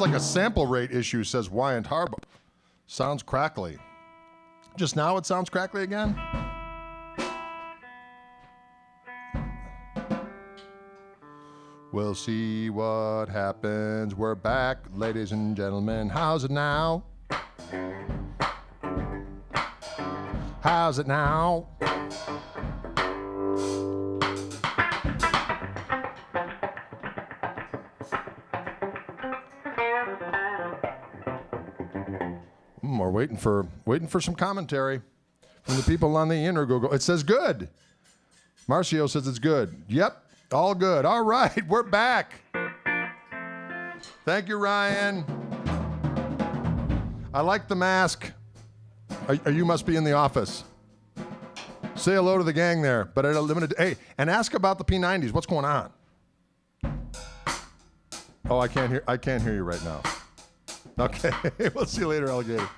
like a sample rate issue, says Wyant Harbor. Sounds crackly. Just now it sounds crackly again? We'll see what happens. We're back, ladies and gentlemen. How's it now? How's it now? We're waiting for some commentary from the people on the inner Google. It says good. Marcio says it's good. Yep, all good. All right, we're back. Thank you, Ryan. I like the mask. You must be in the office. Say hello to the gang there, but at a limited. Hey, and ask about the P90s. What's going on? Oh, I can't hear you right now. Okay, we'll see you later, alligator.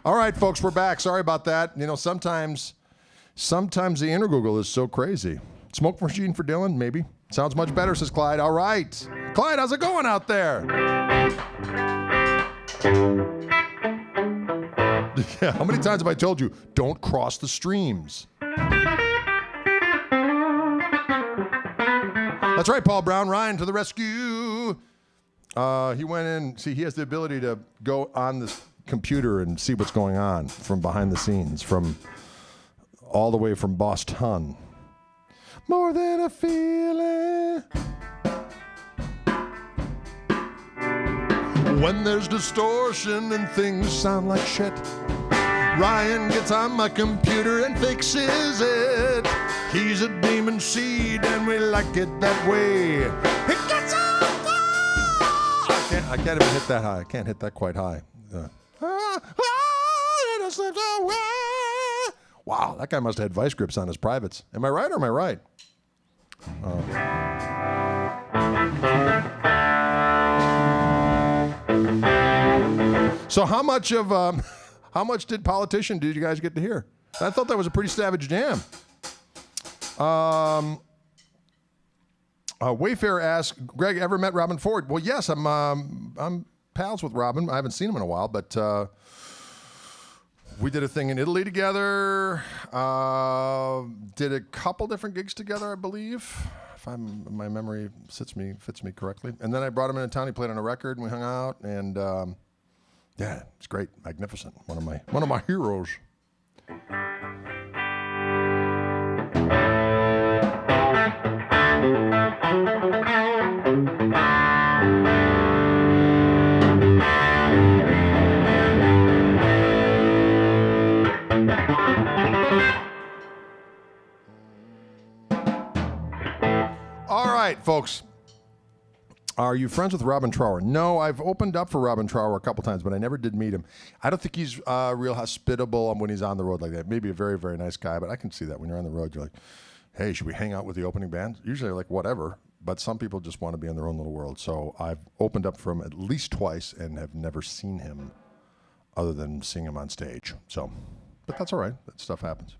All right, folks, we're back. Sorry about that. You know, sometimes the inner Google is so crazy. Smoke machine for Dylan, maybe. Sounds much better, says Clyde. All right. Clyde, how's it going out there? Yeah, how many times have I told you, don't cross the streams? That's right, Paul Brown. Ryan to the rescue. He went in. See, he has the ability to go on this computer and see what's going on from behind the scenes, from all the way from Boston. More than a feeling. When there's distortion and things sound like shit, Ryan gets on my computer and fixes it. He's a demon seed and we like it that way. It gets on fire. I can't even hit that high. I can't hit that quite high. Wow, that guy must have had vice grips on his privates. Am I right or am I right? So how much did Politician did you guys get to hear? I thought that was a pretty savage jam. Wayfair asks, Greg, ever met Robin Ford? Well, yes, I'm pals with Robin. I haven't seen him in a while, but we did a thing in Italy together. Did a couple different gigs together, I believe, if my memory fits me correctly. And then I brought him into town. He played on a record, and we hung out. And yeah, it's great, magnificent. One of my heroes. All right, folks. Are you friends with Robin Trower? No, I've opened up for Robin Trower a couple times, but I never did meet him. I don't think he's real hospitable when he's on the road like that. Maybe a very, very nice guy, but I can see that when you're on the road, you're like, hey, should we hang out with the opening band? Usually like whatever, but some people just want to be in their own little world. So I've opened up for him at least twice and have never seen him other than seeing him on stage. So, but that's all right. That stuff happens.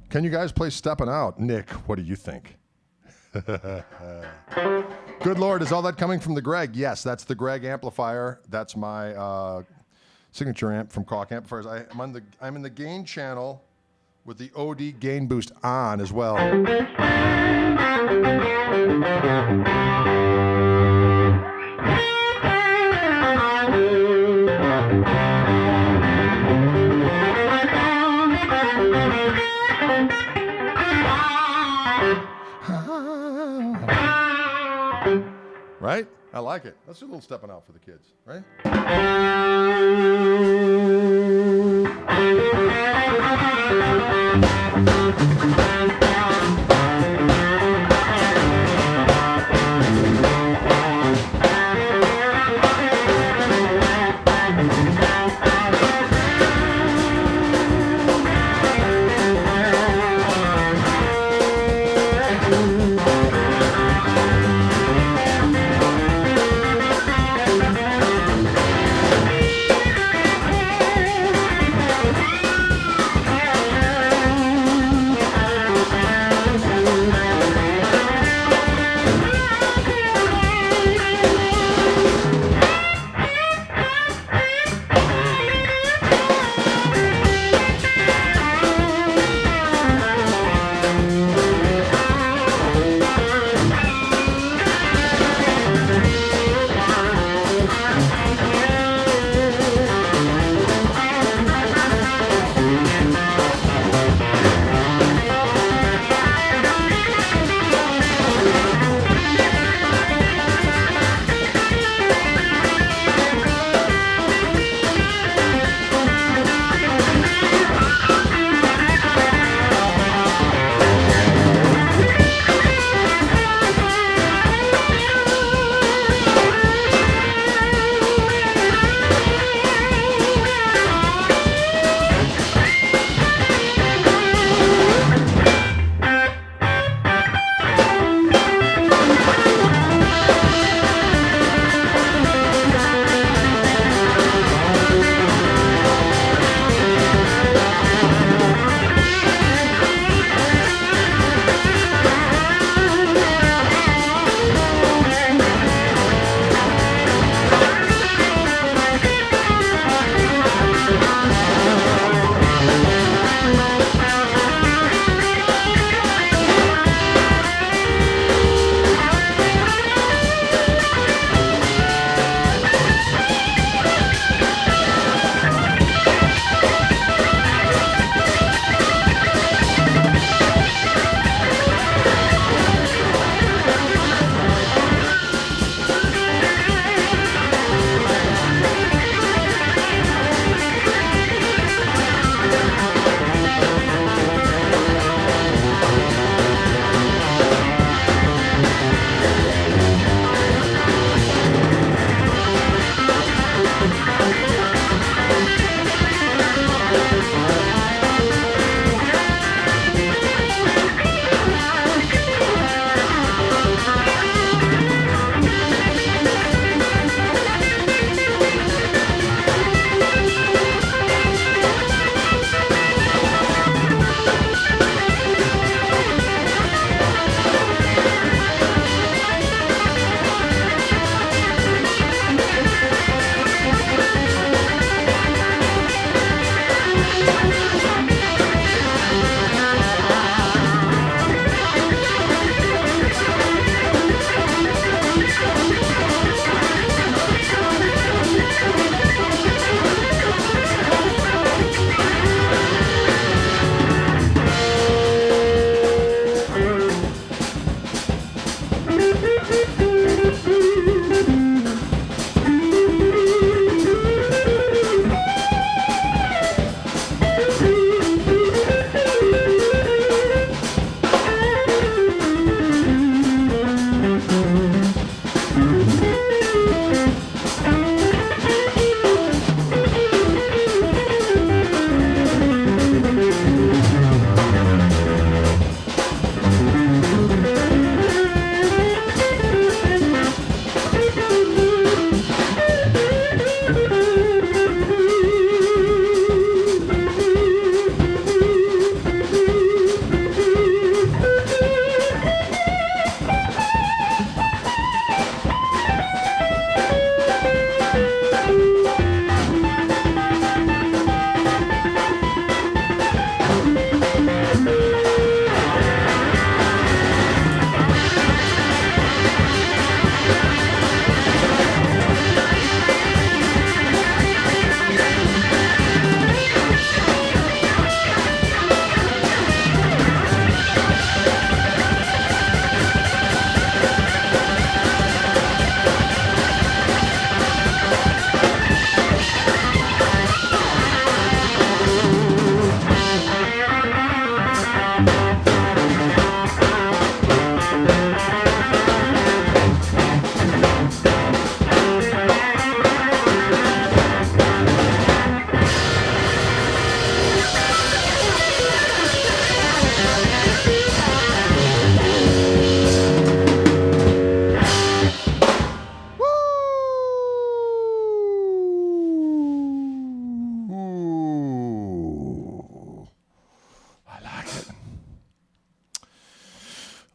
Can you guys play Steppin' Out? Nick, what do you think? Good Lord, is all that coming from the Greg? Yes, that's the Greg amplifier. That's my signature amp from Koch Amplifiers. I'm in the gain channel with the OD gain boost on as well. Right? I like it. Let's do a little Steppin' Out for the kids, right?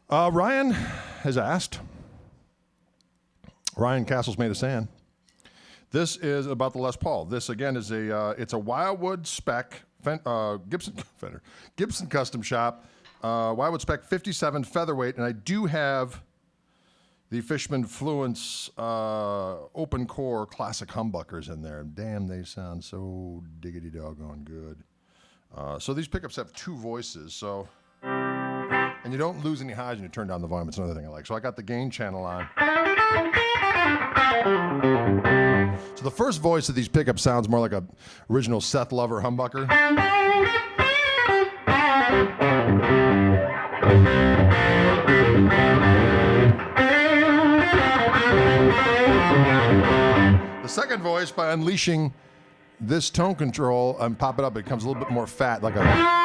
Ryan has asked. Ryan Castle's Made of Sand. This is about the Les Paul. This again is it's a Wildwood spec Gibson custom shop. Wildwood spec 57 featherweight, and I do have the Fishman Fluence open core classic humbuckers in there. Damn, they sound so diggity doggone good. So these pickups have 2 voices. So, and you don't lose any highs when you turn down the volume. It's another thing I like. So I got the gain channel on. So the first voice of these pickups sounds more like a original Seth Lover humbucker. The second voice, by unleashing this tone control and pop it up, it becomes a little bit more fat, like a...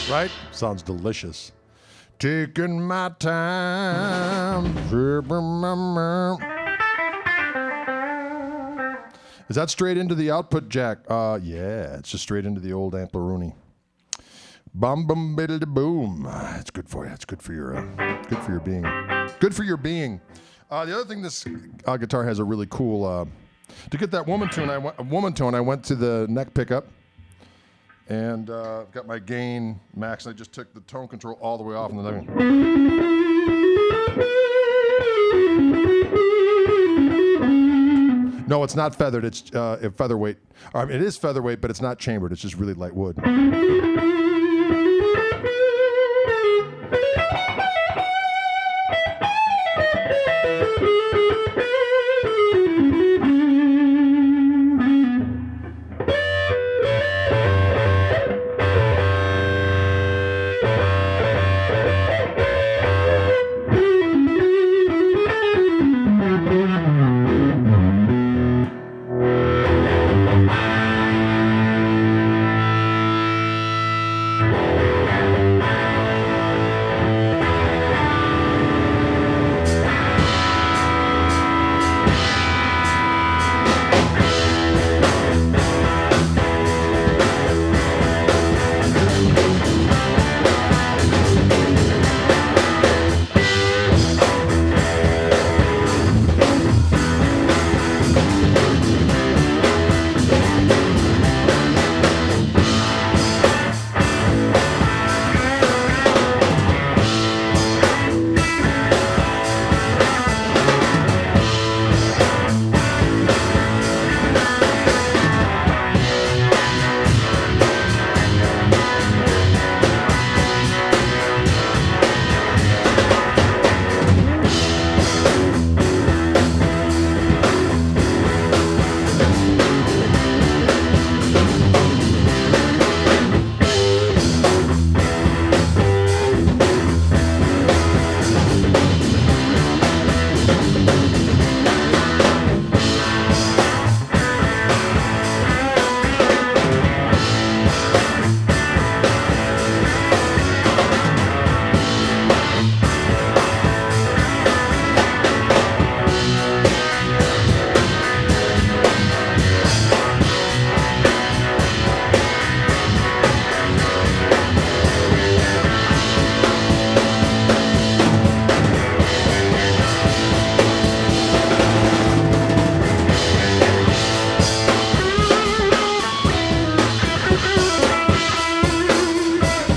Right? Sounds delicious. Taking my time. Is that straight into the output jack? Yeah, it's just straight into the old Ampleroonie. Bum bum biddle da boom. It's good for you. It's good for your being. Good for your being. The other thing, this guitar has a really cool. To get that woman tone, I went to the neck pickup. And got my gain max, and I just took the tone control all the way off, and then no, it's not feathered. It's featherweight. I mean, it is featherweight, but it's not chambered. It's just really light wood.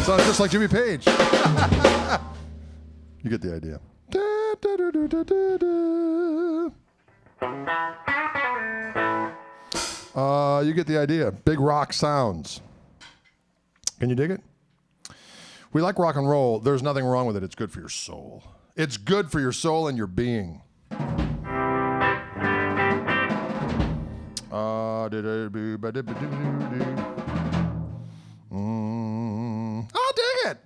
Sounds just like Jimmy Page. You get the idea. You get the idea. Big rock sounds. Can you dig it? We like rock and roll. There's nothing wrong with it. It's good for your soul. It's good for your soul and your being. I'll dig it.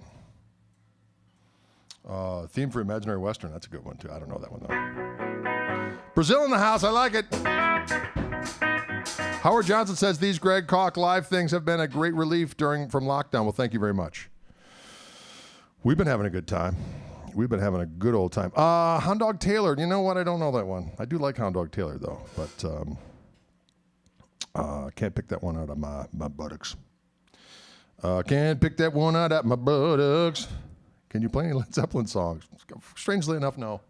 Theme for Imaginary Western. That's a good one, too. I don't know that one, though. Brazil in the house. I like it. Howard Johnson says these Greg Koch live things have been a great relief from lockdown. Well, thank you very much. We've been having a good time. We've been having a good old time. Hound Dog Taylor. You know what? I don't know that one. I do like Hound Dog Taylor, though. But I can't pick that one out of my buttocks. Can't pick that one out of my buttocks. Can you play any Led Zeppelin songs? Strangely enough, no.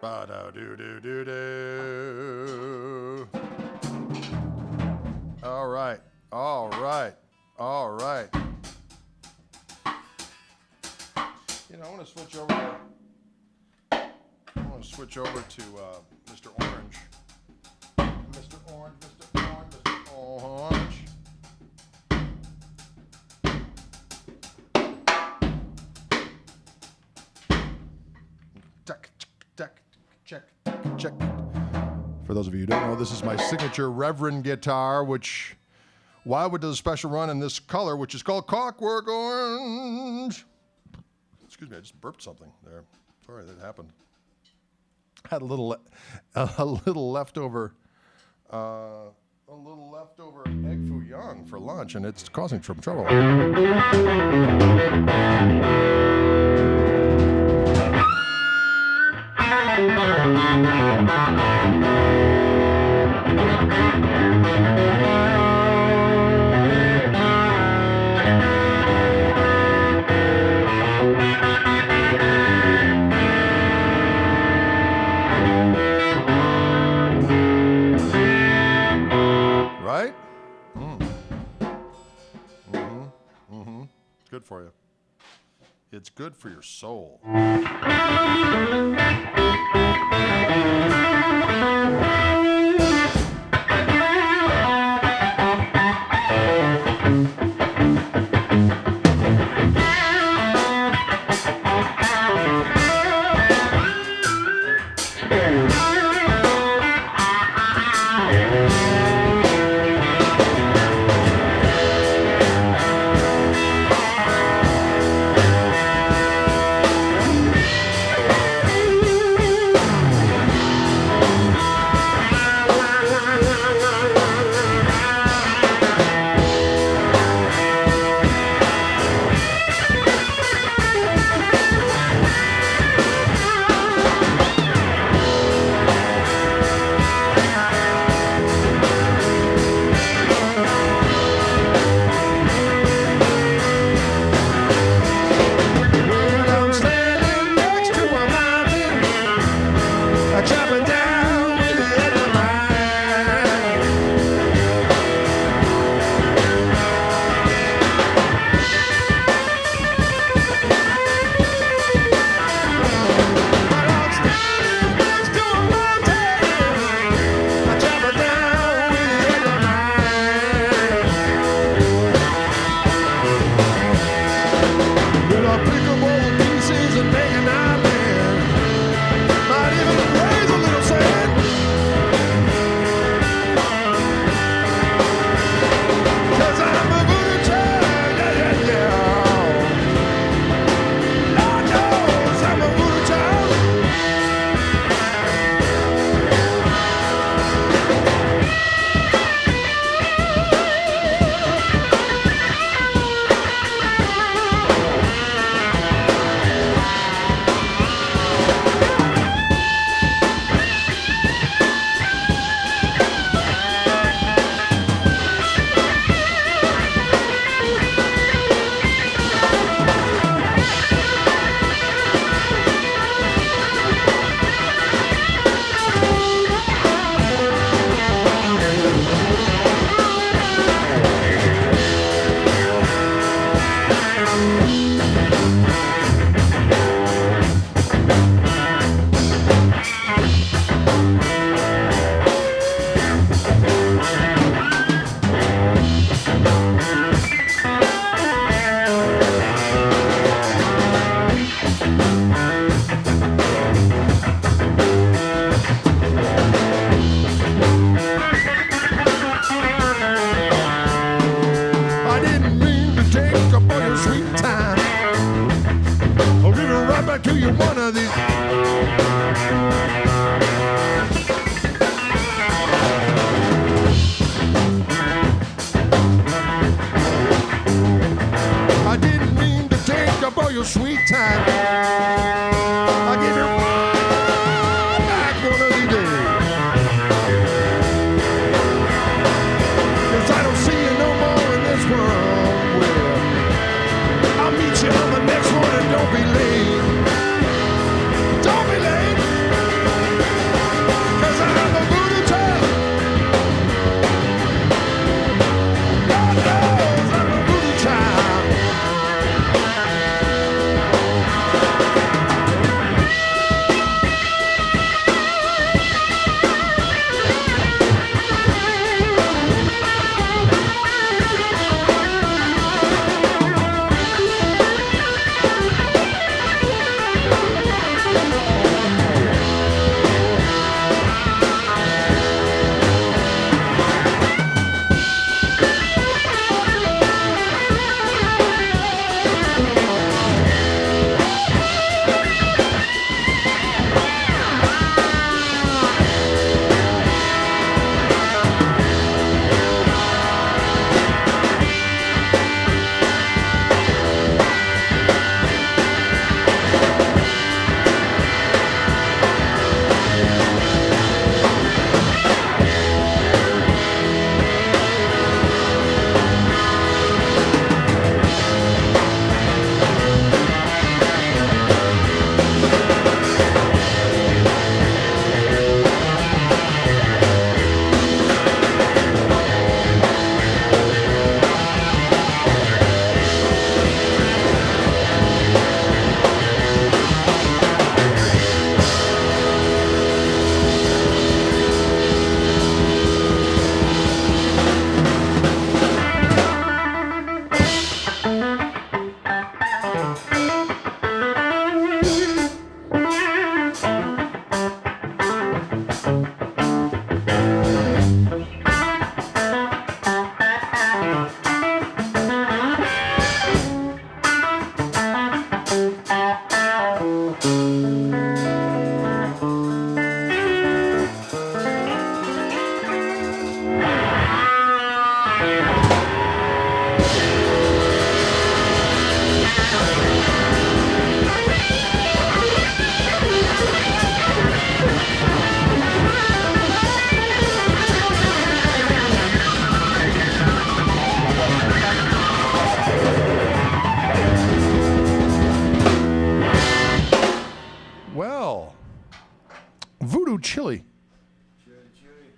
Ba-da-do-do-do-do. All right. You know, I want to switch over to Mr. Orange. Mr. Orange. Check. For those of you who don't know, this is my signature Reverend guitar, which Wildwood does a special run in this color, which is called Clockwork Orange. Excuse me, I just burped something there. Sorry, that happened. Had a little leftover egg foo young for lunch, and it's causing some trouble. Right? It's good for you. It's good for your soul.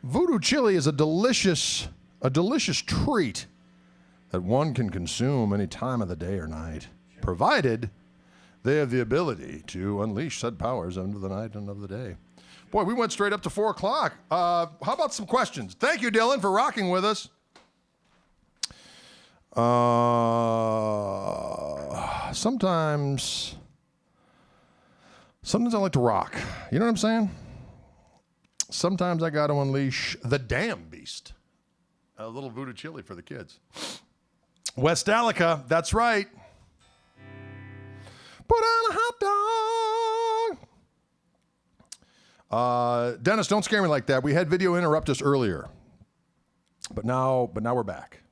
Voodoo chili is a delicious treat that one can consume any time of the day or night, provided they have the ability to unleash said powers under the night and of the day. Boy, we went straight up to 4 o'clock. How about some questions? Thank you, Dylan, for rocking with us. Sometimes I like to rock. You know what I'm saying? Sometimes I got to unleash the damn beast. A little voodoo chili for the kids. West Alica, that's right. Put on a hot dog. Dennis, don't scare me like that. We had video interrupt us earlier, but now we're back.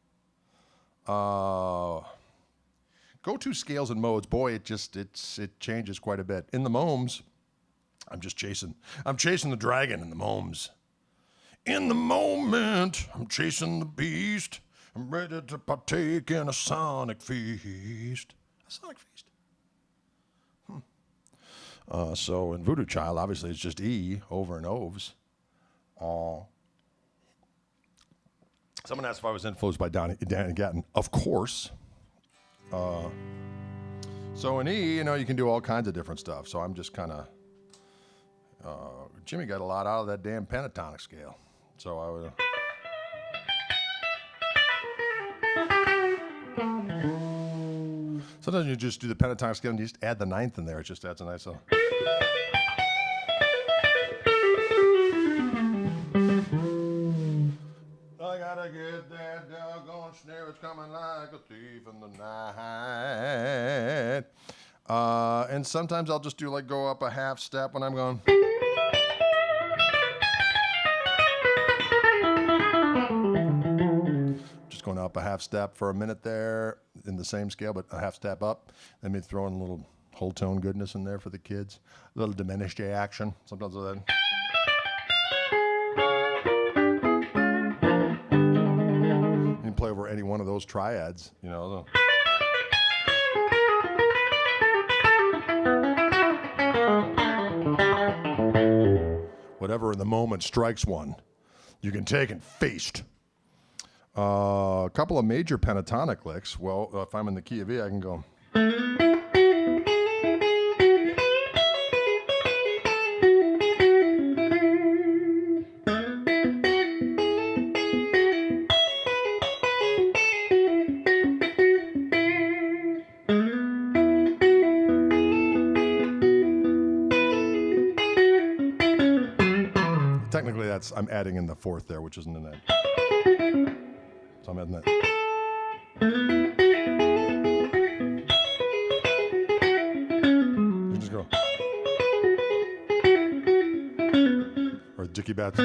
Go-to scales and modes. Boy, it changes quite a bit. In the momes, I'm chasing the dragon in the momes. In the moment, I'm chasing the beast. I'm ready to partake in a sonic feast. A sonic feast. So in Voodoo Child, obviously it's just E over and ovs. Someone asked if I was influenced by Danny Gatton. Of course. So in E, you can do all kinds of different stuff. So I'm just kind of... Jimmy got a lot out of that damn pentatonic scale. So I would... Sometimes you just do the pentatonic scale and you just add the ninth in there. It just adds a nice little... I gotta get that doggone snare. It's coming like a thief in the night. And sometimes I'll just do go up a half step when I'm going... Going up a half step for a minute there in the same scale, but a half step up. Then maybe throw in a little whole tone goodness in there for the kids. A little diminished action. Sometimes with that. You can play over any one of those triads, Whatever in the moment strikes one, you can take and feast. A couple of major pentatonic licks. Well, if I'm in the key of E, I can go. Technically, I'm adding in the fourth there, which isn't in that. So I'm adding that. You just go. Or Dickie Bats.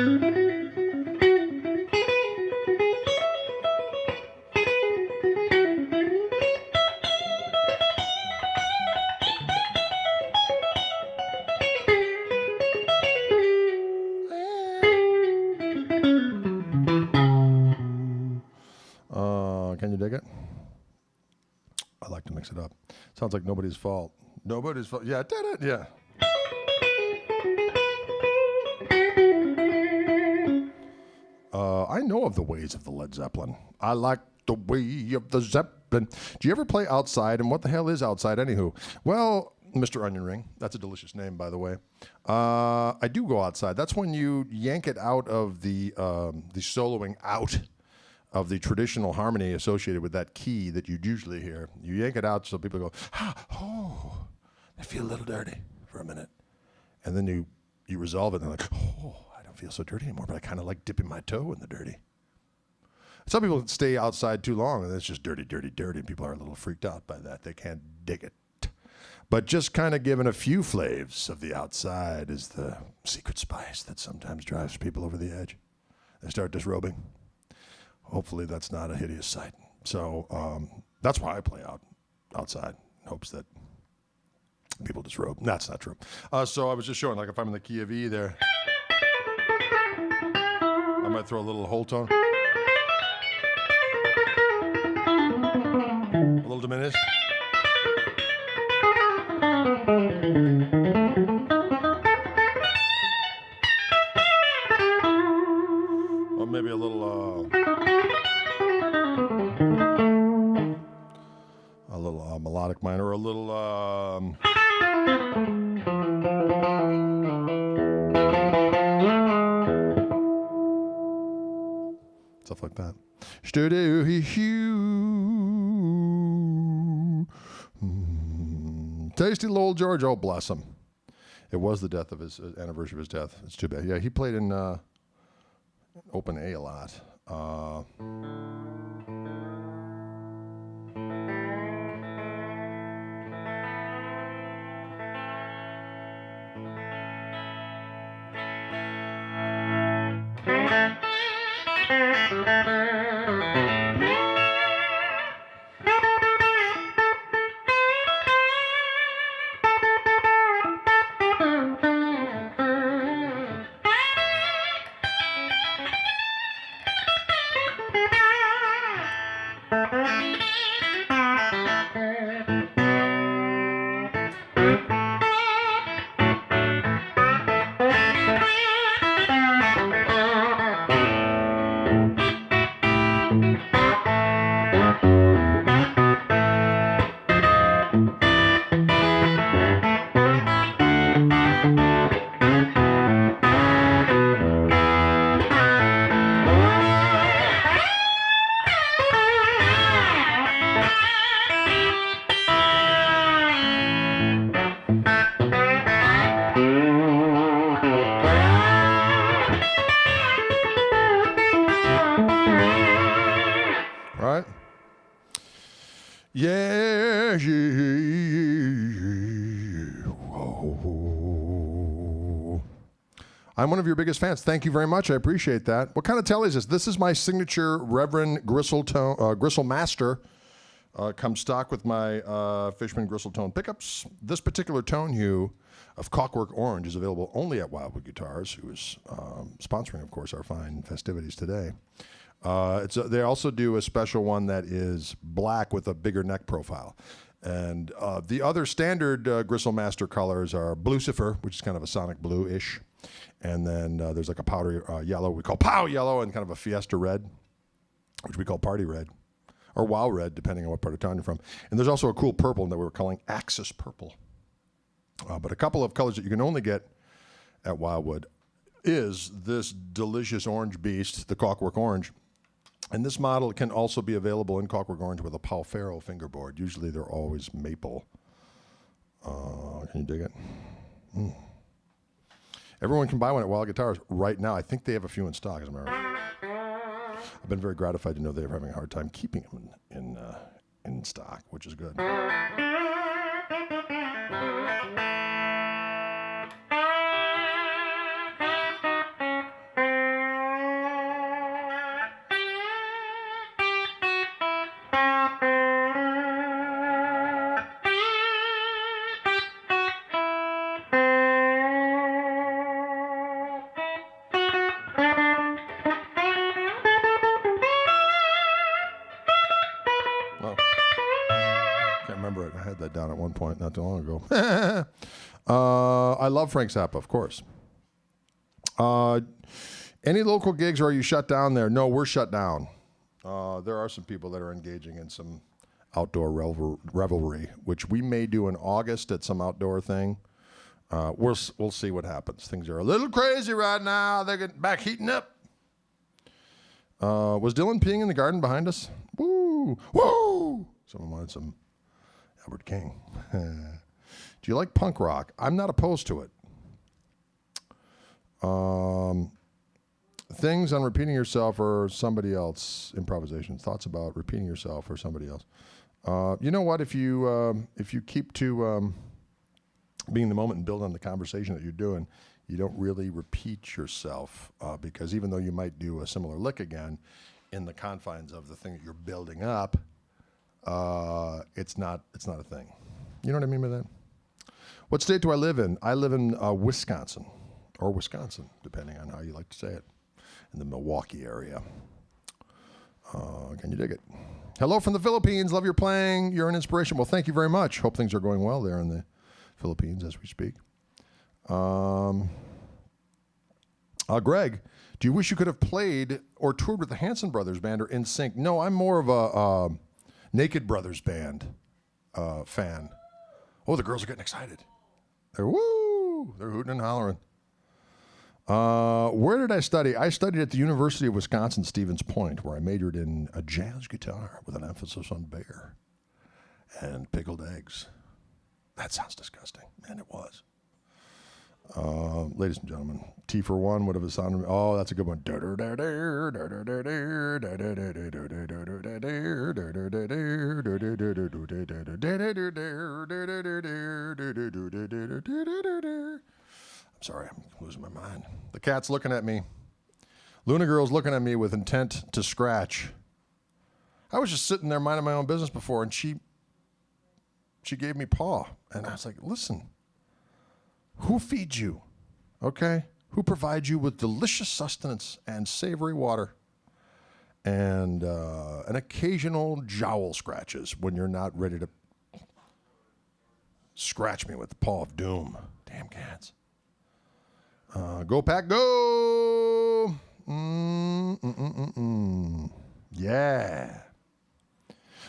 Can you dig it? I like to mix it up. Sounds like Nobody's Fault. Nobody's Fault. Yeah, did it. Yeah. I know of the ways of the Led Zeppelin. I like the way of the Zeppelin. Do you ever play outside? And what the hell is outside, anywho? Well, Mr. Onion Ring. That's a delicious name, by the way. I do go outside. That's when you yank it out of the soloing out of the traditional harmony associated with that key that you'd usually hear. You yank it out so people go, oh, they feel a little dirty for a minute. And then you resolve it and they're like, oh, I don't feel so dirty anymore, but I kind of like dipping my toe in the dirty. Some people stay outside too long and it's just dirty, dirty, dirty. And people are a little freaked out by that. They can't dig it. But just kind of giving a few flavors of the outside is the secret spice that sometimes drives people over the edge. They start disrobing. Hopefully that's not a hideous sight. So that's why I play outside in hopes that people disrobe. That's not true. So I was just showing, if I'm in the key of E there, I might throw a little whole tone. A little diminished. maybe a little melodic minor, or a little stuff like that. Tasty Lowell George, oh bless him. It was the death of his anniversary of his death. It's too bad. Yeah, he played in Open A lot. I'm one of your biggest fans. Thank you very much. I appreciate that. What kind of telly is this? This is my signature Reverend Gristle Master. Comes stock with my Fishman Gristle Tone pickups. This particular tone hue of Clockwork Orange is available only at Wildwood Guitars, who is sponsoring, of course, our fine festivities today. They also do a special one that is black with a bigger neck profile. And the other standard Gristle Master colors are Blucifer, which is kind of a sonic blue-ish. And then there's like a powder yellow we call Pow Yellow, and kind of a Fiesta Red, which we call Party Red, or Wow Red, depending on what part of town you're from. And there's also a cool purple that we were calling Axis Purple. But a couple of colors that you can only get at Wildwood is this delicious orange beast, the Clockwork Orange. And this model can also be available in Clockwork Orange with a Paul Ferro fingerboard. Usually they're always maple. Can you dig it? Mm. Everyone can buy one at Wild Guitars right now. I think they have a few in stock, as a matter of fact. I've been very gratified to know they're having a hard time keeping them in stock, which is good. Down at one point not too long ago. I love Frank Zappa, of course. Any local gigs, or are you shut down there? No, we're shut down. There are some people that are engaging in some outdoor revelry, which we may do in August at some outdoor thing. We'll see what happens. Things are a little crazy right now. They're getting back heating up. Was Dylan peeing in the garden behind us? Woo! Woo! Someone wanted some Albert King. Do you like punk rock? I'm not opposed to it. Things on repeating yourself or somebody else. Improvisation. Thoughts about repeating yourself or somebody else. You know what? If you keep to being in the moment and build on the conversation that you're doing, you don't really repeat yourself because even though you might do a similar lick again, in the confines of the thing that you're building up, it's not a thing. You know what I mean by that? What state do I live in? I live in Wisconsin, or Wisconsin, depending on how you like to say it, in the Milwaukee area. Can you dig it? Hello from the Philippines. Love your playing. You're an inspiration. Well, thank you very much. Hope things are going well there in the Philippines as we speak. Greg, do you wish you could have played or toured with the Hanson Brothers band or NSYNC? No, I'm more of a Naked Brothers band fan. Oh, the girls are getting excited. They're hooting and hollering. Where did I study? I studied at the University of Wisconsin, Stevens Point, where I majored in a jazz guitar with an emphasis on bear and pickled eggs. That sounds disgusting. Man, it was. Ladies and gentlemen, T for one would have sounded. Oh, that's a good one. I'm sorry, I'm losing my mind. The cat's looking at me. Luna Girl's looking at me with intent to scratch. I was just sitting there minding my own business before, and she gave me paw. And I was like, listen, who feeds you? Okay? Who provides you with delicious sustenance and savory water and an occasional jowl scratches when you're not ready to scratch me with the paw of doom? Damn cats. Go Pack, go! Yeah.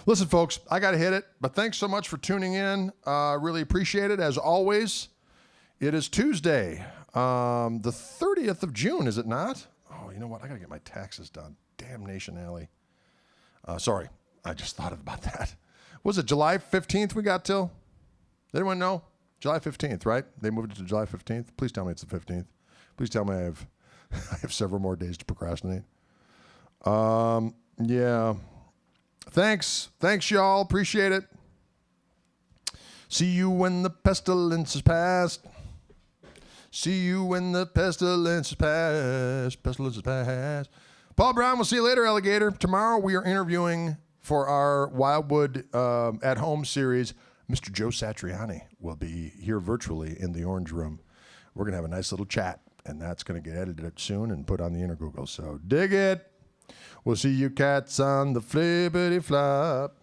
Listen, folks, I got to hit it, but thanks so much for tuning in. Really appreciate it. As always, it is Tuesday, the 30th of June, is it not? Oh, you know what? I got to get my taxes done. Damnation Alley. Sorry, I just thought about that. Was it July 15th we got till? Does anyone know? July 15th, right? They moved it to July 15th. Please tell me it's the 15th. Please tell me I have several more days to procrastinate. Yeah. Thanks, y'all. Appreciate it. See you when the pestilence is past. See you when the pestilence is past. Pestilence is past. Paul Brown, we'll see you later, alligator. Tomorrow we are interviewing for our Wildwood at Home series. Mr. Joe Satriani will be here virtually in the Orange Room. We're going to have a nice little chat, and that's going to get edited soon and put on the Inner Google. So dig it. We'll see you cats on the flippity flop.